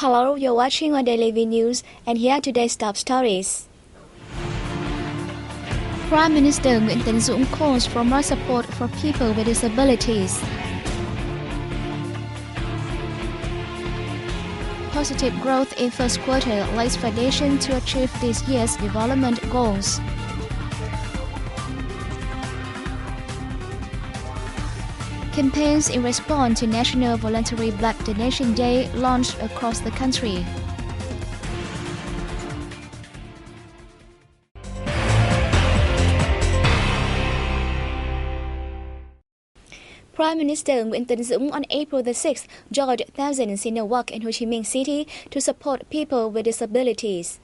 Hello, you're watching on Daily V News, and here are today's top stories. Prime Minister Nguyễn Tấn Dũng calls for more support for people with disabilities. Positive growth in first quarter lays foundation to achieve this year's development goals. Campaigns in response to National Voluntary Blood Donation Day launched across the country. Prime Minister Nguyễn Tấn Dũng on April the 6th joined thousands in a walk in Ho Chi Minh City to support people with disabilities.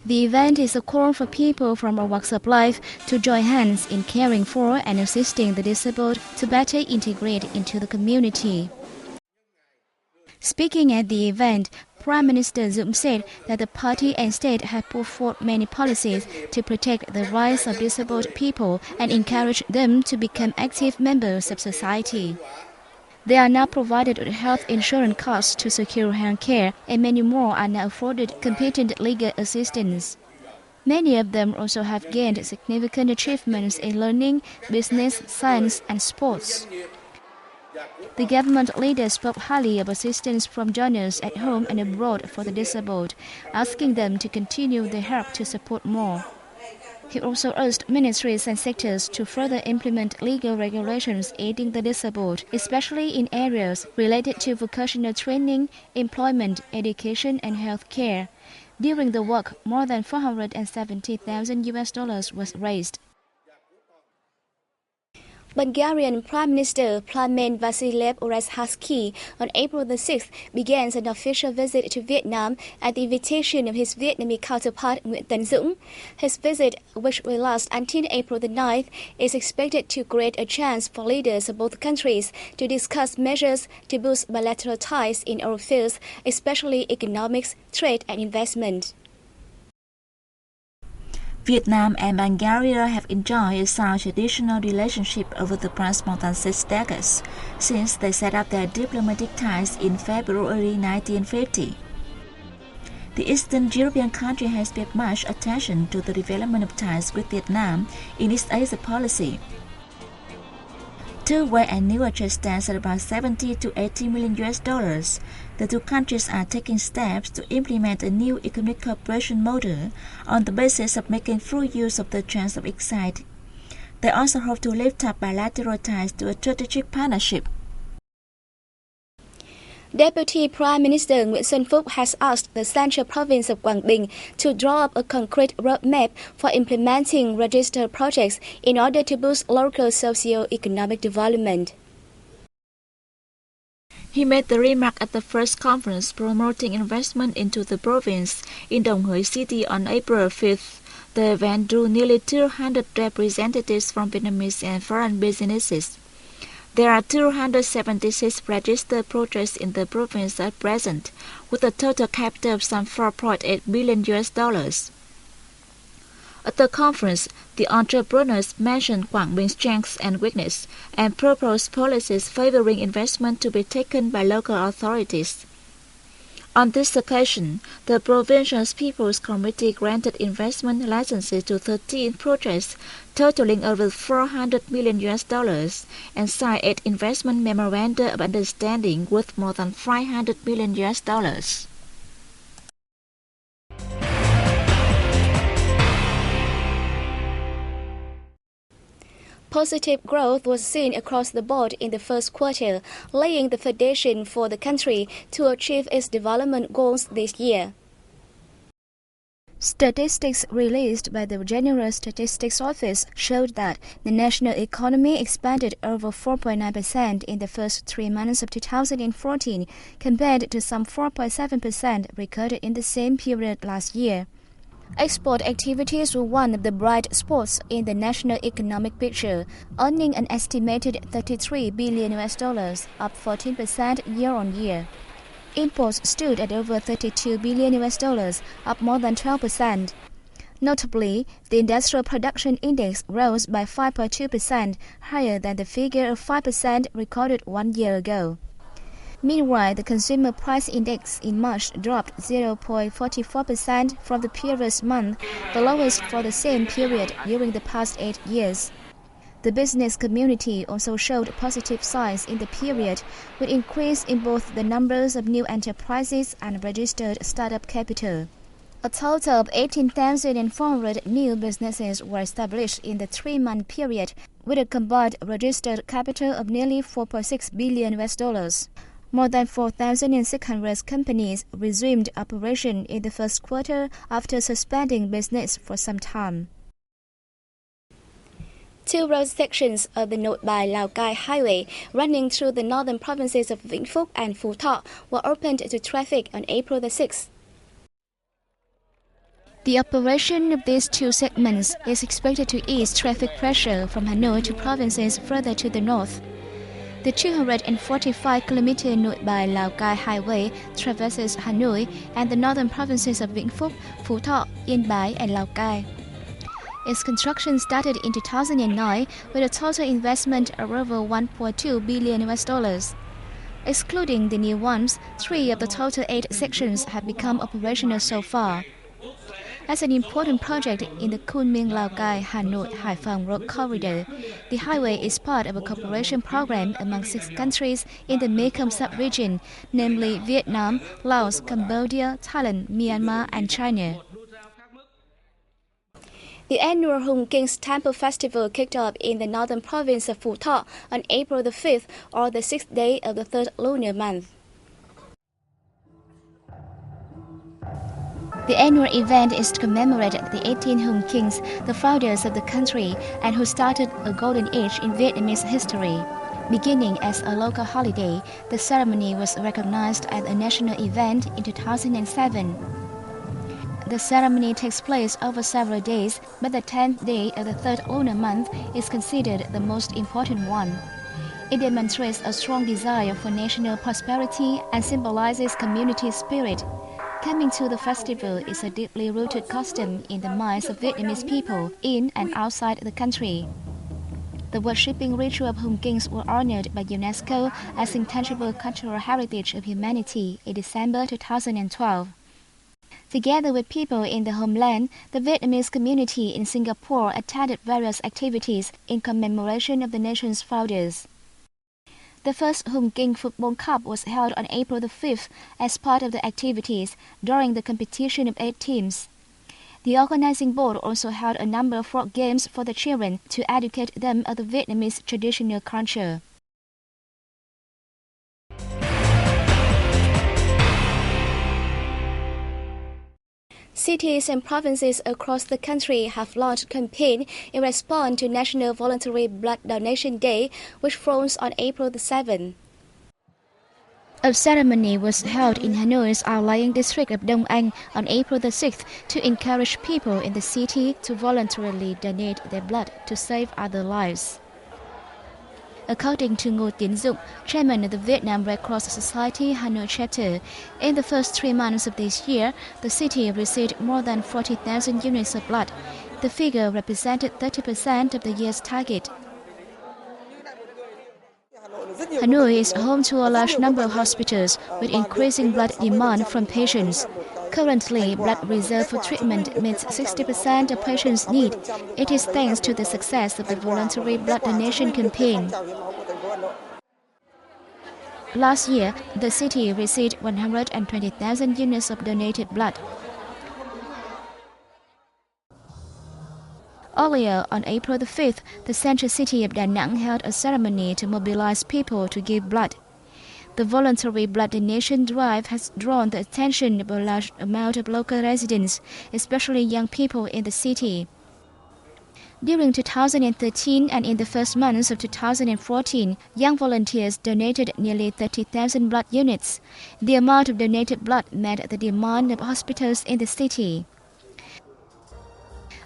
The event is a call for people from all walks of life to join hands in caring for and assisting the disabled to better integrate into the community. Speaking at the event, Prime Minister Dũng said that the party and state have put forth many policies to protect the rights of disabled people and encourage them to become active members of society. They are now provided with health insurance cards to secure health care, and many more are now afforded competent legal assistance. Many of them also have gained significant achievements in learning, business, science, and sports. The government leader spoke highly of assistance from donors at home and abroad for the disabled, asking them to continue their help to support more. He also urged ministries and sectors to further implement legal regulations aiding the disabled, especially in areas related to vocational training, employment, education, and health care. During the walk, more than $470,000 was raised. Bulgarian Prime Minister Plamen Vasiliev-Oreshevsky on April the 6th began an official visit to Vietnam at the invitation of his Vietnamese counterpart Nguyễn Tấn Dũng. His visit, which will last until April the 9th, is expected to create a chance for leaders of both countries to discuss measures to boost bilateral ties in all fields, especially economics, trade and investment. Vietnam and Bulgaria have enjoyed a sound traditional relationship over the past more than 6 decades, since they set up their diplomatic ties in February 1950. The Eastern European country has paid much attention to the development of ties with Vietnam in its Asia policy. Two-way annual trade stands at about $70 to $80 million. The two countries are taking steps to implement a new economic cooperation model on the basis of making full use of the chance of excite. They also hope to lift up bilateral ties to a strategic partnership. Deputy Prime Minister Nguyễn Xuân Phúc has asked the Central Province of Quảng Bình to draw up a concrete roadmap for implementing registered projects in order to boost local socio-economic development. He made the remark at the first conference promoting investment into the province in Đồng Hới City on April 5th. The event drew nearly 200 representatives from Vietnamese and foreign businesses. There are 276 registered projects in the province at present, with a total capital of some $4.8 billion. At the conference, the entrepreneurs mentioned Quảng Bing's strengths and weaknesses and proposed policies favoring investment to be taken by local authorities. On this occasion, the Provincial People's Committee granted investment licenses to 13 projects totaling over $400 million and signed 8 investment memoranda of understanding worth more than $500 million. Positive growth was seen across the board in the first quarter, laying the foundation for the country to achieve its development goals this year. Statistics released by the General Statistics Office showed that the national economy expanded over 4.9% in the first 3 months of 2014, compared to some 4.7% recorded in the same period last year. Export activities were one of the bright spots in the national economic picture, earning an estimated $33 billion, up 14% year-on-year. Imports stood at over $32 billion, up more than 12%. Notably, the Industrial Production Index rose by 5.2%, higher than the figure of 5% recorded 1 year ago. Meanwhile, the consumer price index in March dropped 0.44% from the previous month, the lowest for the same period during the past 8 years. The business community also showed positive signs in the period, with increase in both the numbers of new enterprises and registered startup capital. A total of 18,400 new businesses were established in the 3-month period, with a combined registered capital of nearly $4.6 billion. More than 4,600 companies resumed operation in the first quarter after suspending business for some time. 2 road sections of the Nội Bài Lào Cai highway running through the northern provinces of Vĩnh Phúc and Phú Thọ were opened to traffic on April the 6th. The operation of these 2 segments is expected to ease traffic pressure from Hanoi to provinces further to the north. The 245-kilometer Nội Bài Lào Cai highway traverses Hanoi and the northern provinces of Vĩnh Phúc, Phú Thọ, Yên Bái, and Lào Cai. Its construction started in 2009 with a total investment of over $1.2 billion. Excluding the new ones, 3 of the total 8 sections have become operational so far. As an important project in the Kunming-Lào Cai-Hanoi-Hải Phòng road corridor, the highway is part of a cooperation program among 6 countries in the Mekong sub-region, namely Vietnam, Laos, Cambodia, Thailand, Myanmar, and China. The annual Hùng King's Temple Festival kicked off in the northern province of Phú Thọ on April the 5th, or the 6th day of the 3rd lunar month. The annual event is to commemorate the 18 Hùng Kings, the founders of the country, and who started a golden age in Vietnamese history. Beginning as a local holiday, the ceremony was recognized as a national event in 2007. The ceremony takes place over several days, but the 10th day of the 3rd lunar month is considered the most important one. It demonstrates a strong desire for national prosperity and symbolizes community spirit. Coming to the festival is a deeply rooted custom in the minds of Vietnamese people in and outside the country. The worshipping ritual of Hùng Kings were honored by UNESCO as intangible cultural heritage of humanity in December 2012. Together with people in the homeland, the Vietnamese community in Singapore attended various activities in commemoration of the nation's founders. The first Hùng King Football Cup was held on April the 5th as part of the activities during the competition of 8 teams. The organizing board also held a number of folk games for the children to educate them of the Vietnamese traditional culture. Cities and provinces across the country have launched a campaign in response to National Voluntary Blood Donation Day, which falls on April the 7th. A ceremony was held in Hanoi's outlying district of Đông Anh on April the 6th to encourage people in the city to voluntarily donate their blood to save other lives. According to Ngô Tiến Dụng, chairman of the Vietnam Red Cross Society Hanoi chapter, in the first 3 months of this year, the city received more than 40,000 units of blood. The figure represented 30% of the year's target. Hanoi is home to a large number of hospitals with increasing blood demand from patients. Currently, blood reserved for treatment meets 60% of patients' need. It is thanks to the success of the voluntary blood donation campaign. Last year, the city received 120,000 units of donated blood. Earlier, on April the 5th, the central city of Da Nang held a ceremony to mobilize people to give blood. The voluntary blood donation drive has drawn the attention of a large amount of local residents, especially young people in the city. During 2013 and in the first months of 2014, young volunteers donated nearly 30,000 blood units. The amount of donated blood met the demand of hospitals in the city.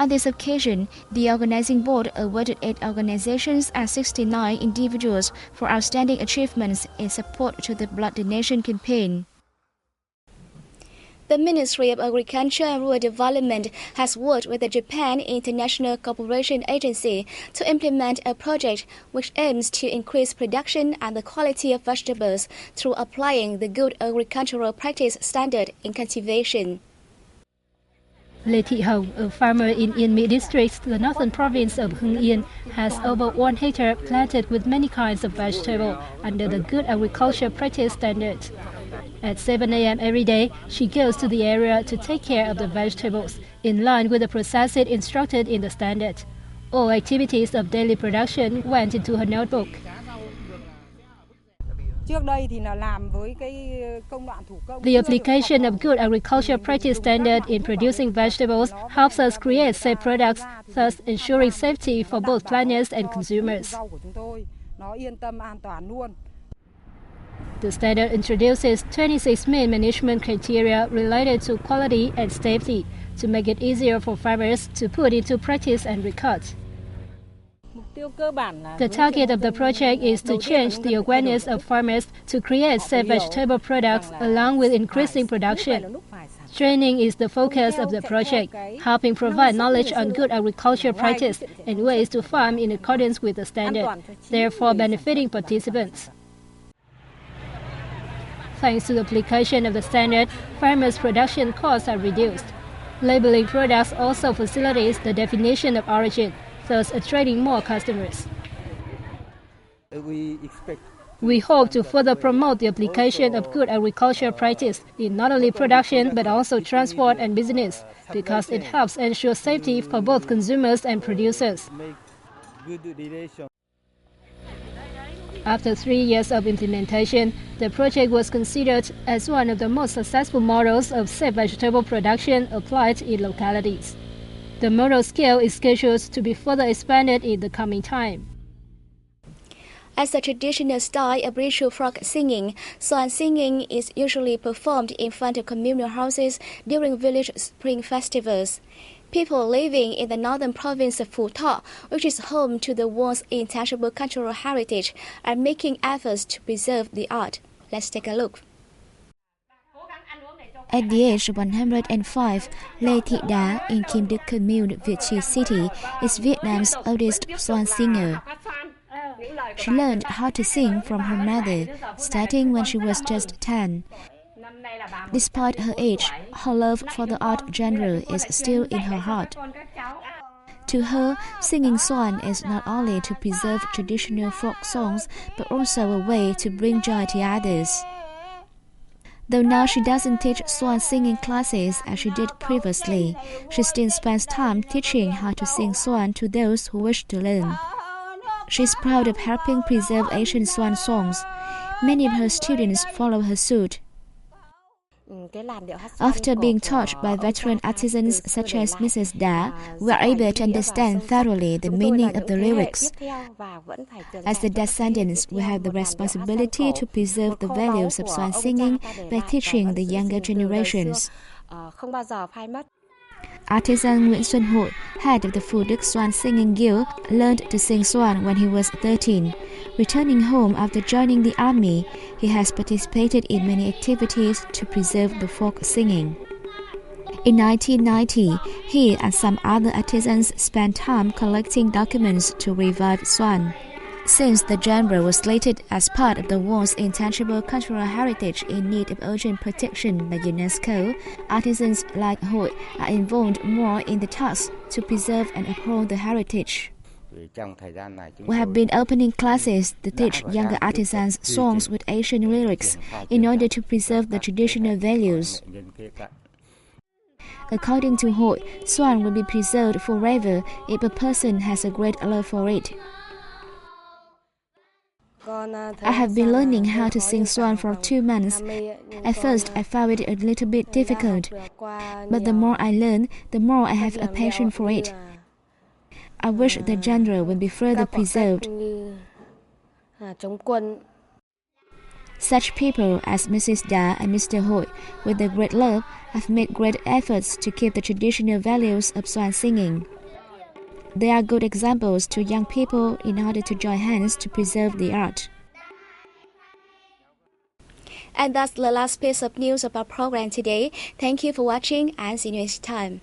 On this occasion, the organizing board awarded 8 organizations and 69 individuals for outstanding achievements in support to the blood donation campaign. The Ministry of Agriculture and Rural Development has worked with the Japan International Cooperation Agency to implement a project which aims to increase production and the quality of vegetables through applying the good agricultural practice standard in cultivation. Lê Thị Hồng, a farmer in Yên Mỹ district, the northern province of Hưng Yên, has over 1 hectare planted with many kinds of vegetable under the good agriculture practice standard. At 7 a.m. every day, she goes to the area to take care of the vegetables, in line with the processes instructed in the standard. All activities of daily production went into her notebook. The application of good agriculture practice standard in producing vegetables helps us create safe products, thus ensuring safety for both planters and consumers. The standard introduces 26 main management criteria related to quality and safety to make it easier for farmers to put into practice and record. The target of the project is to change the awareness of farmers to create safe vegetable products along with increasing production. Training is the focus of the project, helping provide knowledge on good agriculture practice and ways to farm in accordance with the standard, therefore benefiting participants. Thanks to the application of the standard, farmers' production costs are reduced. Labeling products also facilitates the definition of origin, thus attracting more customers. We hope to further promote the application of good agricultural practice in not only production but also transport and business, because it helps ensure safety for both consumers and producers. After 3 years of implementation, the project was considered as one of the most successful models of safe vegetable production applied in localities. The model scale is scheduled to be further expanded in the coming time. As a traditional style of ritual folk singing, swan singing is usually performed in front of communal houses during village spring festivals. People living in the northern province of Phú Thọ, which is home to the world's intangible cultural heritage, are making efforts to preserve the art. Let's take a look. At the age of 105, Lê Thị Đá in Kim Đức Commune, Việt Trì City, is Vietnam's oldest swan singer. She learned how to sing from her mother, starting when she was just 10. Despite her age, her love for the art genre is still in her heart. To her, singing swan is not only to preserve traditional folk songs, but also a way to bring joy to others. Though now she doesn't teach swan singing classes as she did previously, she still spends time teaching how to sing swan to those who wish to learn. She's proud of helping preserve Asian swan songs. Many of her students follow her suit. After being taught by veteran artisans such as Mrs. Da, we are able to understand thoroughly the meaning of the lyrics. As the descendants, we have the responsibility to preserve the values of swan singing by teaching the younger generations. Artisan Nguyễn Xuân Hội, head of the Phú Đức Swan Singing Guild, learned to sing swan when he was 13. Returning home after joining the army, he has participated in many activities to preserve the folk singing. In 1990, he and some other artisans spent time collecting documents to revive swan. Since the genre was slated as part of the world's intangible cultural heritage in need of urgent protection by UNESCO, artisans like Hội are involved more in the task to preserve and uphold the heritage. We have been opening classes to teach younger artisans songs with Asian lyrics in order to preserve the traditional values. According to Hội, swan will be preserved forever if a person has a great love for it. I have been learning how to sing swan for 2 months. At first, I found it a little bit difficult, but the more I learn, the more I have a passion for it. I wish the genre will be further preserved. Such people as Mrs. Da and Mr. Hội, with their great love, have made great efforts to keep the traditional values of swan singing. They are good examples to young people in order to join hands to preserve the art. And that's the last piece of news of our program today. Thank you for watching and see you next time.